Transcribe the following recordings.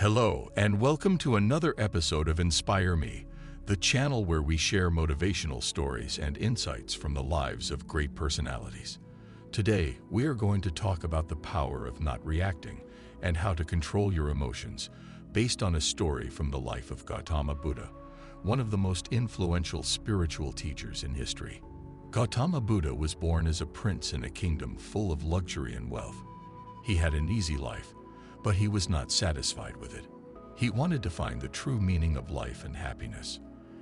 Hello, and welcome to another episode of Inspire Me, the channel where we share motivational stories and insights from the lives of great personalities. Today, we are going to talk about the power of not reacting and how to control your emotions, based on a story from the life of Gautama Buddha, one of the most influential spiritual teachers in history. Gautama Buddha was born as a prince in a kingdom full of luxury and wealth. He had an easy life, but he was not satisfied with it. He wanted to find the true meaning of life and happiness.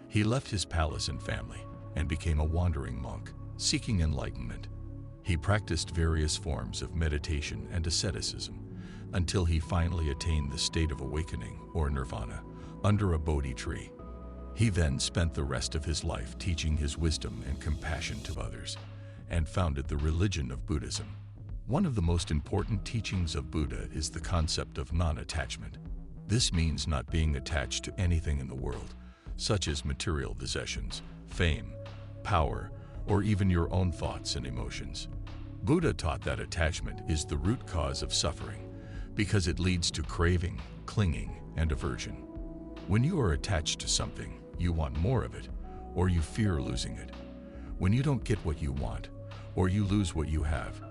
He left his palace and family and became a wandering monk, seeking enlightenment. He practiced various forms of meditation and asceticism until he finally attained the state of awakening, or nirvana, under a Bodhi tree. He then spent the rest of his life teaching his wisdom and compassion to others, and founded the religion of Buddhism. One of the most important teachings of Buddha is the concept of non-attachment. This means not being attached to anything in the world, such as material possessions, fame, power, or even your own thoughts and emotions. Buddha taught that attachment is the root cause of suffering, because it leads to craving, clinging, and aversion. When you are attached to something, you want more of it, or you fear losing it. When you don't get what you want, or you lose what you have,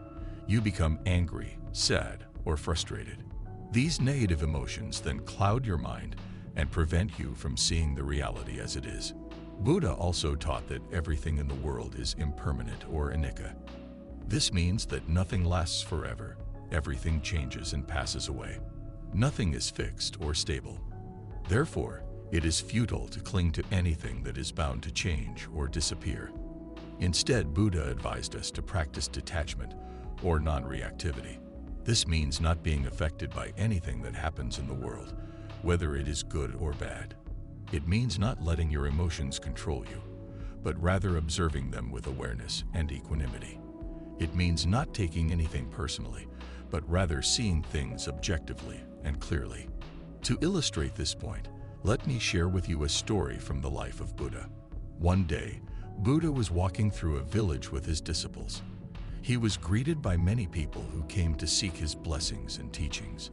you become angry, sad, or frustrated. These negative emotions then cloud your mind and prevent you from seeing the reality as it is. Buddha also taught that everything in the world is impermanent or anicca. This means that nothing lasts forever. Everything changes and passes away. Nothing is fixed or stable. Therefore, it is futile to cling to anything that is bound to change or disappear. Instead, Buddha advised us to practice detachment, or non-reactivity. This means not being affected by anything that happens in the world, whether it is good or bad. It means not letting your emotions control you, but rather observing them with awareness and equanimity. It means not taking anything personally, but rather seeing things objectively and clearly. To illustrate this point, let me share with you a story from the life of Buddha. One day, Buddha was walking through a village with his disciples. He was greeted by many people who came to seek his blessings and teachings.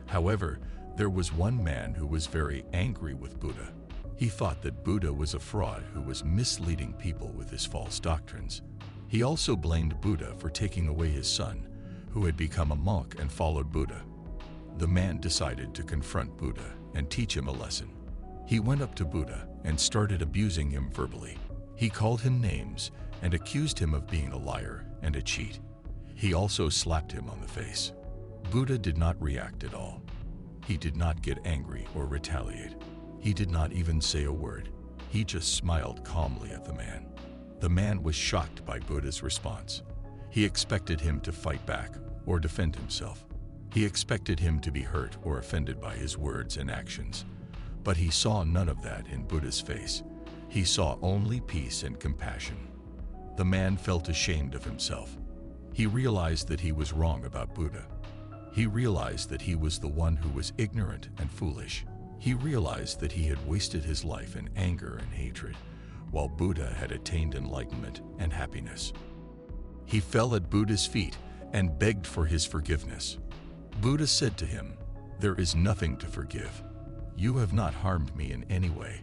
However, there was one man who was very angry with Buddha. He thought that Buddha was a fraud who was misleading people with his false doctrines. He also blamed Buddha for taking away his son, who had become a monk and followed Buddha. The man decided to confront Buddha and teach him a lesson. He went up to Buddha and started abusing him verbally. He called him names and accused him of being a liar and a cheat. He also slapped him on the face. Buddha did not react at all. He did not get angry or retaliate. He did not even say a word. He just smiled calmly at the man. The man was shocked by Buddha's response. He expected him to fight back or defend himself. He expected him to be hurt or offended by his words and actions. But he saw none of that in Buddha's face. He saw only peace and compassion. The man felt ashamed of himself. He realized that he was wrong about Buddha. He realized that he was the one who was ignorant and foolish. He realized that he had wasted his life in anger and hatred, while Buddha had attained enlightenment and happiness. He fell at Buddha's feet and begged for his forgiveness. Buddha said to him, "There is nothing to forgive. You have not harmed me in any way.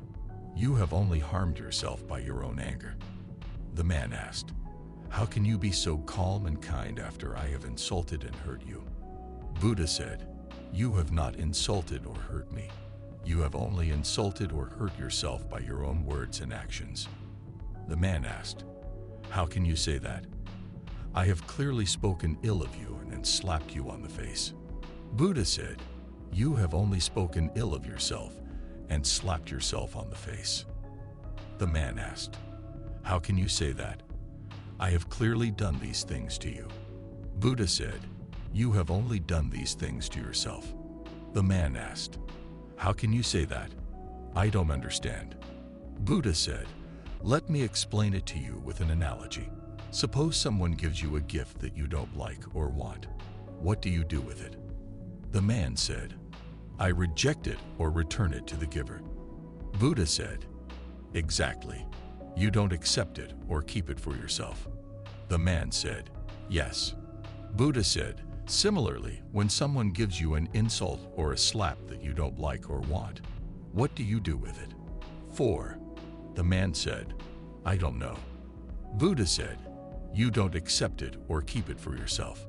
You have only harmed yourself by your own anger." The man asked, "How can you be so calm and kind after I have insulted and hurt you?" Buddha said, "You have not insulted or hurt me. You have only insulted or hurt yourself by your own words and actions." The man asked, "How can you say that? I have clearly spoken ill of you and then slapped you on the face." Buddha said, "You have only spoken ill of yourself and slapped yourself on the face." The man asked, "How can you say that? I have clearly done these things to you." Buddha said, "You have only done these things to yourself." The man asked, "How can you say that? I don't understand." Buddha said, "Let me explain it to you with an analogy. Suppose someone gives you a gift that you don't like or want. What do you do with it?" The man said, "I reject it or return it to the giver." Buddha said, "Exactly. You don't accept it or keep it for yourself." The man said, "Yes." Buddha said, Similarly, when someone gives you an insult or a slap that you don't like or want, what do you do with it? 4. The man said, I don't know. Buddha said, you don't accept it or keep it for yourself.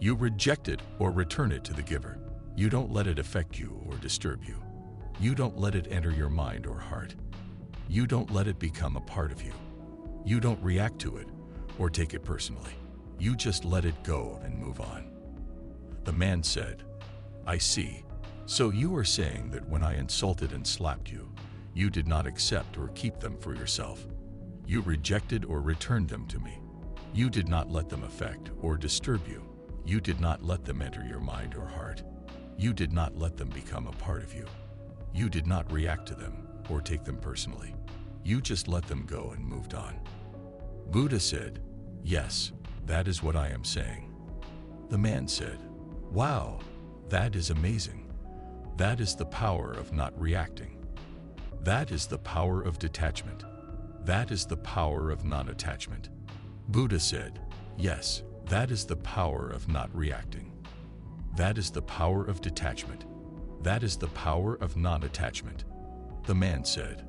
You reject it or return it to the giver. You don't let it affect you or disturb you. You don't let it enter your mind or heart. You don't let it become a part of you. You don't react to it or take it personally. You just let it go and move on. The man said, I see. So you are saying that when I insulted and slapped you, you did not accept or keep them for yourself. You rejected or returned them to me. You did not let them affect or disturb you. You did not let them enter your mind or heart. You did not let them become a part of you. You did not react to them or take them personally. You just let them go and moved on. Buddha said, yes, that is what I am saying. The man said, wow, that is amazing. That is the power of not reacting. That is the power of detachment. That is the power of non-attachment. Buddha said, yes, that is the power of not reacting. That is the power of detachment. That is the power of non-attachment. The man said,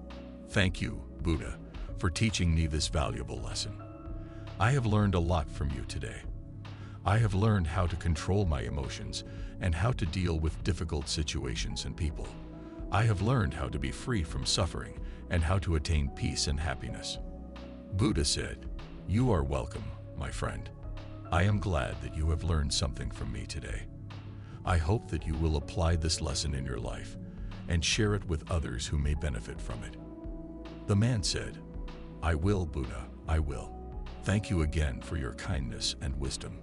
thank you, Buddha, for teaching me this valuable lesson. I have learned a lot from you today. I have learned how to control my emotions and how to deal with difficult situations and people. I have learned how to be free from suffering and how to attain peace and happiness. Buddha said, you are welcome, my friend. I am glad that you have learned something from me today. I hope that you will apply this lesson in your life and share it with others who may benefit from it. The man said, I will, Buddha, I will. Thank you again for your kindness and wisdom.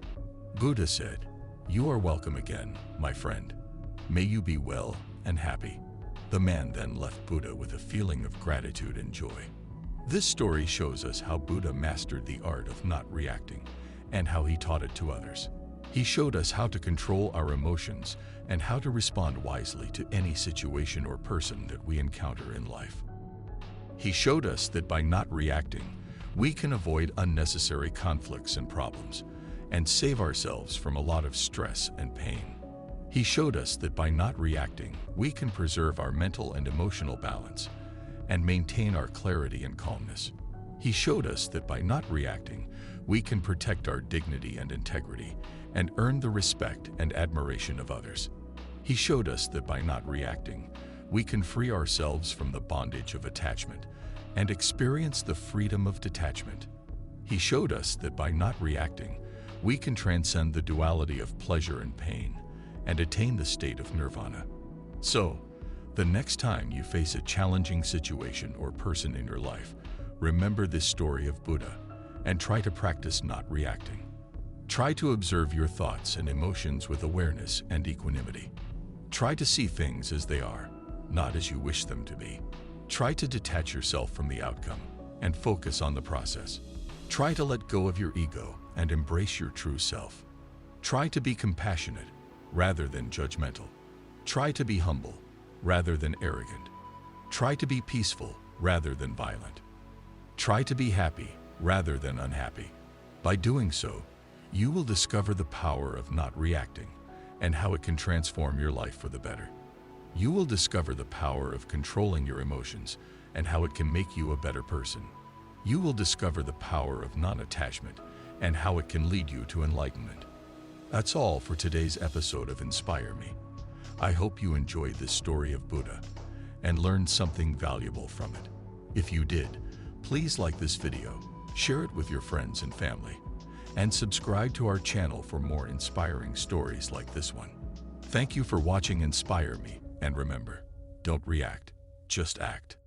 Buddha said, you are welcome again, my friend. May you be well and happy. The man then left Buddha with a feeling of gratitude and joy. This story shows us how Buddha mastered the art of not reacting and how he taught it to others. He showed us how to control our emotions and how to respond wisely to any situation or person that we encounter in life. He showed us that by not reacting, we can avoid unnecessary conflicts and problems and save ourselves from a lot of stress and pain. He showed us that by not reacting, we can preserve our mental and emotional balance and maintain our clarity and calmness. He showed us that by not reacting, we can protect our dignity and integrity and earn the respect and admiration of others. He showed us that by not reacting, we can free ourselves from the bondage of attachment and experience the freedom of detachment. He showed us that by not reacting, we can transcend the duality of pleasure and pain and attain the state of nirvana. So, the next time you face a challenging situation or person in your life, remember this story of Buddha and try to practice not reacting. Try to observe your thoughts and emotions with awareness and equanimity. Try to see things as they are, not as you wish them to be. Try to detach yourself from the outcome and focus on the process. Try to let go of your ego and embrace your true self. Try to be compassionate rather than judgmental. Try to be humble rather than arrogant. Try to be peaceful rather than violent. Try to be happy rather than unhappy. By doing so, you will discover the power of not reacting and how it can transform your life for the better. You will discover the power of controlling your emotions and how it can make you a better person. You will discover the power of non-attachment and how it can lead you to enlightenment. That's all for today's episode of Inspire Me. I hope you enjoyed this story of Buddha and learned something valuable from it. If you did, please like this video, share it with your friends and family, and subscribe to our channel for more inspiring stories like this one. Thank you for watching Inspire Me, and remember, don't react, just act.